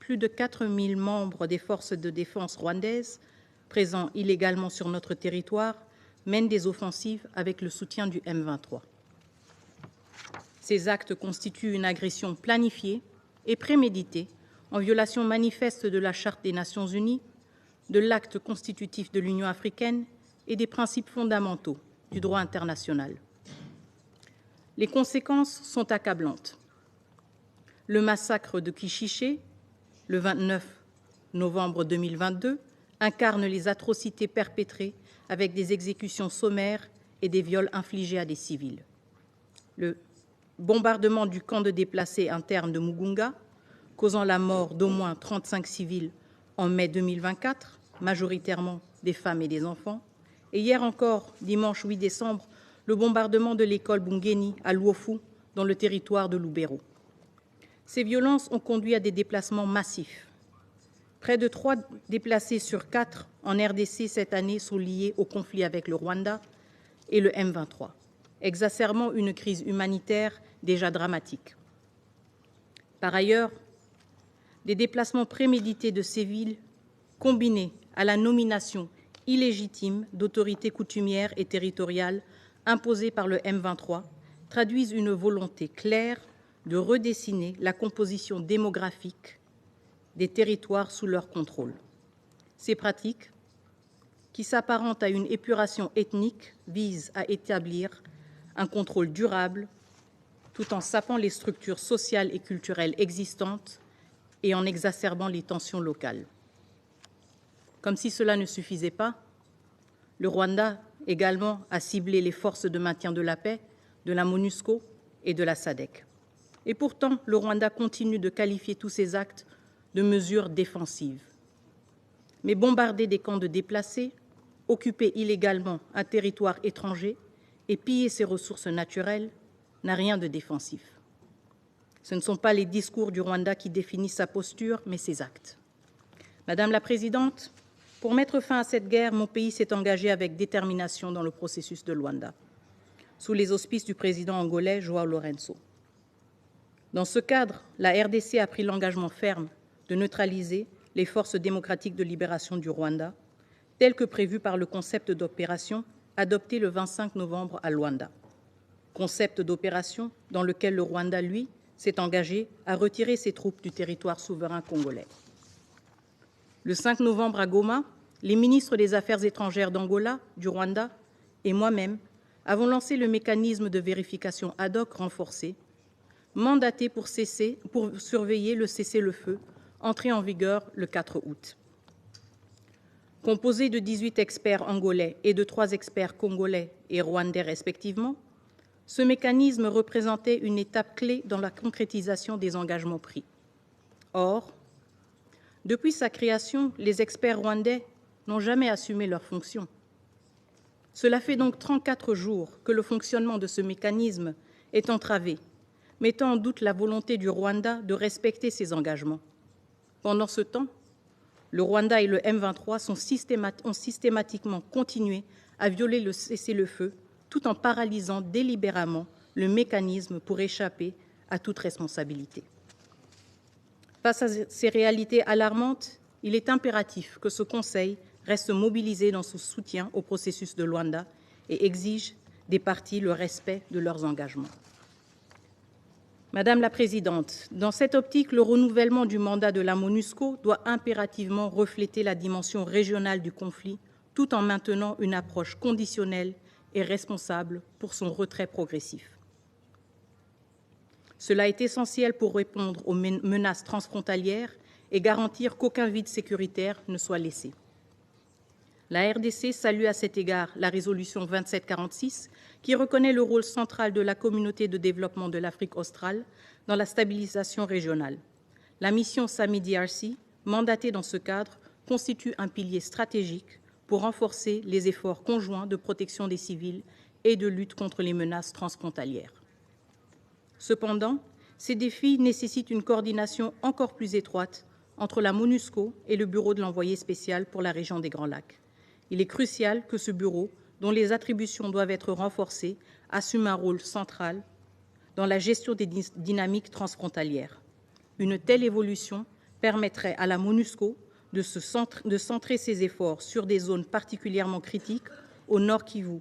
plus de 4 000 membres des forces de défense rwandaises, présents illégalement sur notre territoire, mènent des offensives avec le soutien du M23. Ces actes constituent une agression planifiée et préméditée, en violation manifeste de la Charte des Nations unies, de l'acte constitutif de l'Union africaine et des principes fondamentaux du droit international. Les conséquences sont accablantes. Le massacre de Kishiché, le 29 novembre 2022, incarne les atrocités perpétrées avec des exécutions sommaires et des viols infligés à des civils. Le bombardement du camp de déplacés interne de Mugunga, causant la mort d'au moins 35 civils en mai 2024, majoritairement des femmes et des enfants, et hier encore, dimanche 8 décembre, le bombardement de l'école Bungeni à Luofu, dans le territoire de Lubero. Ces violences ont conduit à des déplacements massifs. Près de 3 déplacés sur 4 en RDC cette année sont liés au conflit avec le Rwanda et le M23, exacerbant une crise humanitaire déjà dramatique. Par ailleurs, des déplacements prémédités de civils, combinés à la nomination illégitime d'autorités coutumières et territoriales imposées par le M23, traduisent une volonté claire de redessiner la composition démographique des territoires sous leur contrôle. Ces pratiques, qui s'apparentent à une épuration ethnique, visent à établir un contrôle durable tout en sapant les structures sociales et culturelles existantes et en exacerbant les tensions locales. Comme si cela ne suffisait pas, le Rwanda également a ciblé les forces de maintien de la paix de la MONUSCO et de la SADC. Et pourtant, le Rwanda continue de qualifier tous ces actes de mesures défensives. Mais bombarder des camps de déplacés, occuper illégalement un territoire étranger et piller ses ressources naturelles n'a rien de défensif. Ce ne sont pas les discours du Rwanda qui définissent sa posture, mais ses actes. Madame la Présidente, pour mettre fin à cette guerre, mon pays s'est engagé avec détermination dans le processus de Luanda, sous les auspices du président angolais João Lourenço. Dans ce cadre, la RDC a pris l'engagement ferme de neutraliser les forces démocratiques de libération du Rwanda, tel que prévu par le concept d'opération adopté le 25 novembre à Luanda. Concept d'opération dans lequel le Rwanda, lui, s'est engagé à retirer ses troupes du territoire souverain congolais. Le 5 novembre à Goma, les ministres des Affaires étrangères d'Angola, du Rwanda et moi-même avons lancé le mécanisme de vérification ad hoc renforcé, mandaté pour surveiller le cessez-le-feu, entré en vigueur le 4 août. Composé de 18 experts angolais et de 3 experts congolais et rwandais respectivement, ce mécanisme représentait une étape clé dans la concrétisation des engagements pris. Or, depuis sa création, les experts rwandais n'ont jamais assumé leurs fonctions. Cela fait donc 34 jours que le fonctionnement de ce mécanisme est entravé, mettant en doute la volonté du Rwanda de respecter ses engagements. Pendant ce temps, le Rwanda et le M23 ont systématiquement continué à violer le cessez-le-feu tout en paralysant délibérément le mécanisme pour échapper à toute responsabilité. Face à ces réalités alarmantes, il est impératif que ce Conseil reste mobilisé dans son soutien au processus de Luanda et exige des parties le respect de leurs engagements. Madame la Présidente, dans cette optique, le renouvellement du mandat de la MONUSCO doit impérativement refléter la dimension régionale du conflit, tout en maintenant une approche conditionnelle et responsable pour son retrait progressif. Cela est essentiel pour répondre aux menaces transfrontalières et garantir qu'aucun vide sécuritaire ne soit laissé. La RDC salue à cet égard la résolution 2746 qui reconnaît le rôle central de la communauté de développement de l'Afrique australe dans la stabilisation régionale. La mission SAMI-DRC, mandatée dans ce cadre, constitue un pilier stratégique pour renforcer les efforts conjoints de protection des civils et de lutte contre les menaces transfrontalières. Cependant, ces défis nécessitent une coordination encore plus étroite entre la MONUSCO et le bureau de l'envoyé spécial pour la région des Grands Lacs. Il est crucial que ce bureau, dont les attributions doivent être renforcées, assume un rôle central dans la gestion des dynamiques transfrontalières. Une telle évolution permettrait à la MONUSCO de centrer ses efforts sur des zones particulièrement critiques au Nord Kivu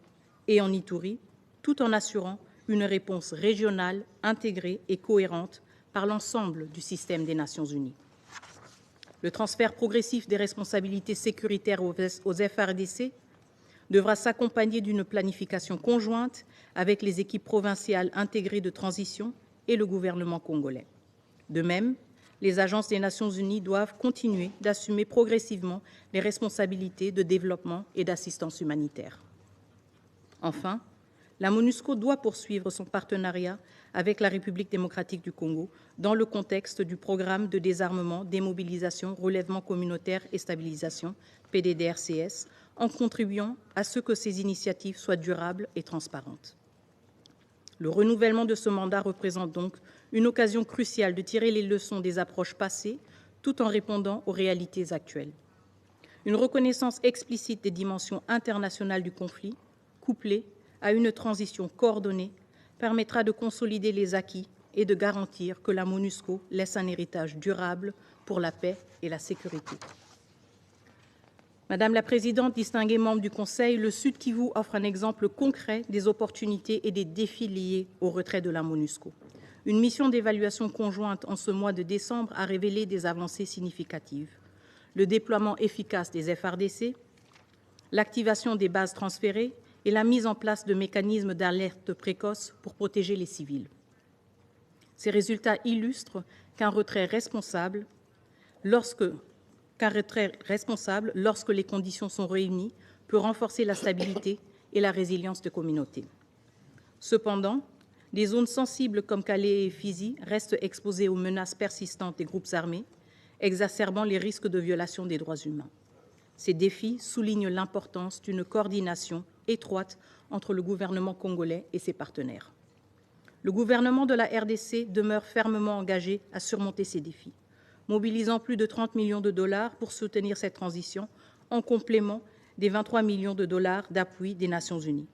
et en Ituri, tout en assurant une réponse régionale intégrée et cohérente par l'ensemble du système des Nations unies. Le transfert progressif des responsabilités sécuritaires aux FARDC devra s'accompagner d'une planification conjointe avec les équipes provinciales intégrées de transition et le gouvernement congolais. De même, les agences des Nations unies doivent continuer d'assumer progressivement les responsabilités de développement et d'assistance humanitaire. Enfin, la MONUSCO doit poursuivre son partenariat avec la République démocratique du Congo dans le contexte du programme de désarmement, démobilisation, relèvement communautaire et stabilisation, PDDRCS, en contribuant à ce que ces initiatives soient durables et transparentes. Le renouvellement de ce mandat représente donc une occasion cruciale de tirer les leçons des approches passées tout en répondant aux réalités actuelles. Une reconnaissance explicite des dimensions internationales du conflit, couplée à une transition coordonnée, permettra de consolider les acquis et de garantir que la MONUSCO laisse un héritage durable pour la paix et la sécurité. Madame la Présidente, distingués membres du Conseil, le Sud Kivu offre un exemple concret des opportunités et des défis liés au retrait de la MONUSCO. Une mission d'évaluation conjointe en ce mois de décembre a révélé des avancées significatives. Le déploiement efficace des FARDC, l'activation des bases transférées et la mise en place de mécanismes d'alerte précoce pour protéger les civils. Ces résultats illustrent qu'un retrait responsable, lorsque les conditions sont réunies, peut renforcer la stabilité et la résilience de communautés. Cependant, des zones sensibles comme Calais et Fizi restent exposées aux menaces persistantes des groupes armés, exacerbant les risques de violation des droits humains. Ces défis soulignent l'importance d'une coordination étroite entre le gouvernement congolais et ses partenaires. Le gouvernement de la RDC demeure fermement engagé à surmonter ces défis, mobilisant plus de 30 millions de dollars pour soutenir cette transition, en complément des 23 millions de dollars d'appui des Nations unies.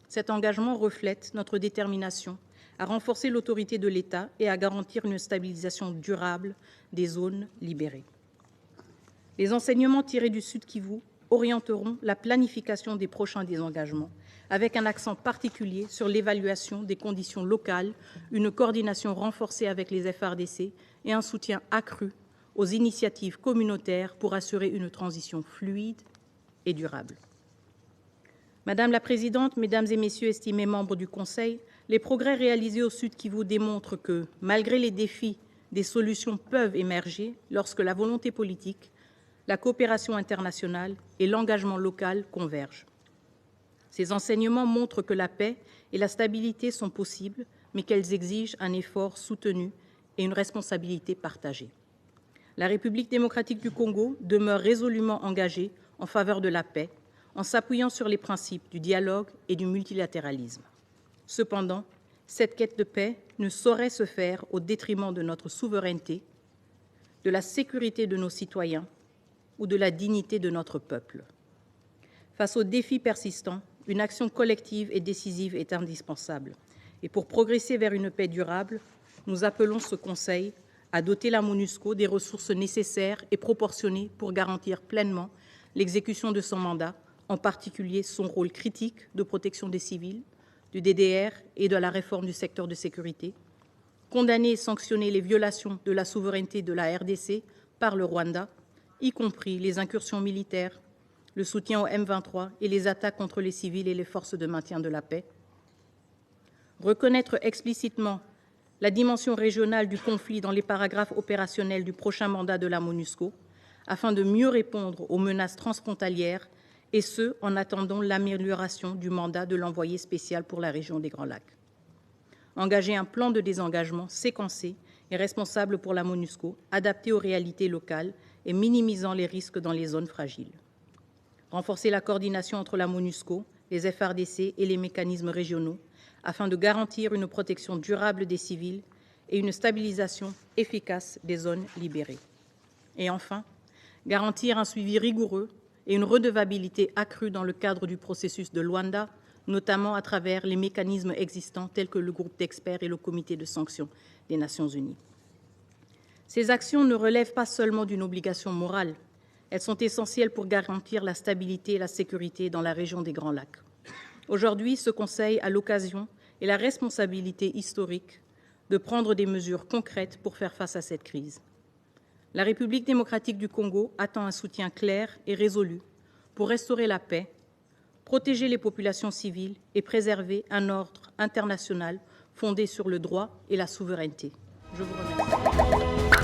Cet engagement reflète notre détermination à renforcer l'autorité de l'État et à garantir une stabilisation durable des zones libérées. Les enseignements tirés du Sud Kivu orienteront la planification des prochains désengagements, avec un accent particulier sur l'évaluation des conditions locales, une coordination renforcée avec les FARDC et un soutien accru aux initiatives communautaires pour assurer une transition fluide et durable. Madame la Présidente, Mesdames et Messieurs estimés membres du Conseil, les progrès réalisés au Sud Kivu démontrent que, malgré les défis, des solutions peuvent émerger lorsque la volonté politique, la coopération internationale et l'engagement local convergent. Ces enseignements montrent que la paix et la stabilité sont possibles, mais qu'elles exigent un effort soutenu et une responsabilité partagée. La République démocratique du Congo demeure résolument engagée en faveur de la paix, en s'appuyant sur les principes du dialogue et du multilatéralisme. Cependant, cette quête de paix ne saurait se faire au détriment de notre souveraineté, de la sécurité de nos citoyens ou de la dignité de notre peuple. Face aux défis persistants, une action collective et décisive est indispensable. Et pour progresser vers une paix durable, nous appelons ce Conseil à doter la MONUSCO des ressources nécessaires et proportionnées pour garantir pleinement l'exécution de son mandat, en particulier son rôle critique de protection des civils, du DDR et de la réforme du secteur de sécurité, condamner et sanctionner les violations de la souveraineté de la RDC par le Rwanda, y compris les incursions militaires, le soutien au M23 et les attaques contre les civils et les forces de maintien de la paix, reconnaître explicitement la dimension régionale du conflit dans les paragraphes opérationnels du prochain mandat de la MONUSCO, afin de mieux répondre aux menaces transfrontalières, et ce, en attendant l'amélioration du mandat de l'envoyé spécial pour la région des Grands Lacs. Engager un plan de désengagement séquencé et responsable pour la MONUSCO, adapté aux réalités locales et minimisant les risques dans les zones fragiles. Renforcer la coordination entre la MONUSCO, les FARDC et les mécanismes régionaux, afin de garantir une protection durable des civils et une stabilisation efficace des zones libérées. Et enfin, garantir un suivi rigoureux et une redevabilité accrue dans le cadre du processus de Luanda, notamment à travers les mécanismes existants tels que le groupe d'experts et le comité de sanctions des Nations unies. Ces actions ne relèvent pas seulement d'une obligation morale, elles sont essentielles pour garantir la stabilité et la sécurité dans la région des Grands Lacs. Aujourd'hui, ce Conseil a l'occasion et la responsabilité historique de prendre des mesures concrètes pour faire face à cette crise. La République démocratique du Congo attend un soutien clair et résolu pour restaurer la paix, protéger les populations civiles et préserver un ordre international fondé sur le droit et la souveraineté. Je vous remercie.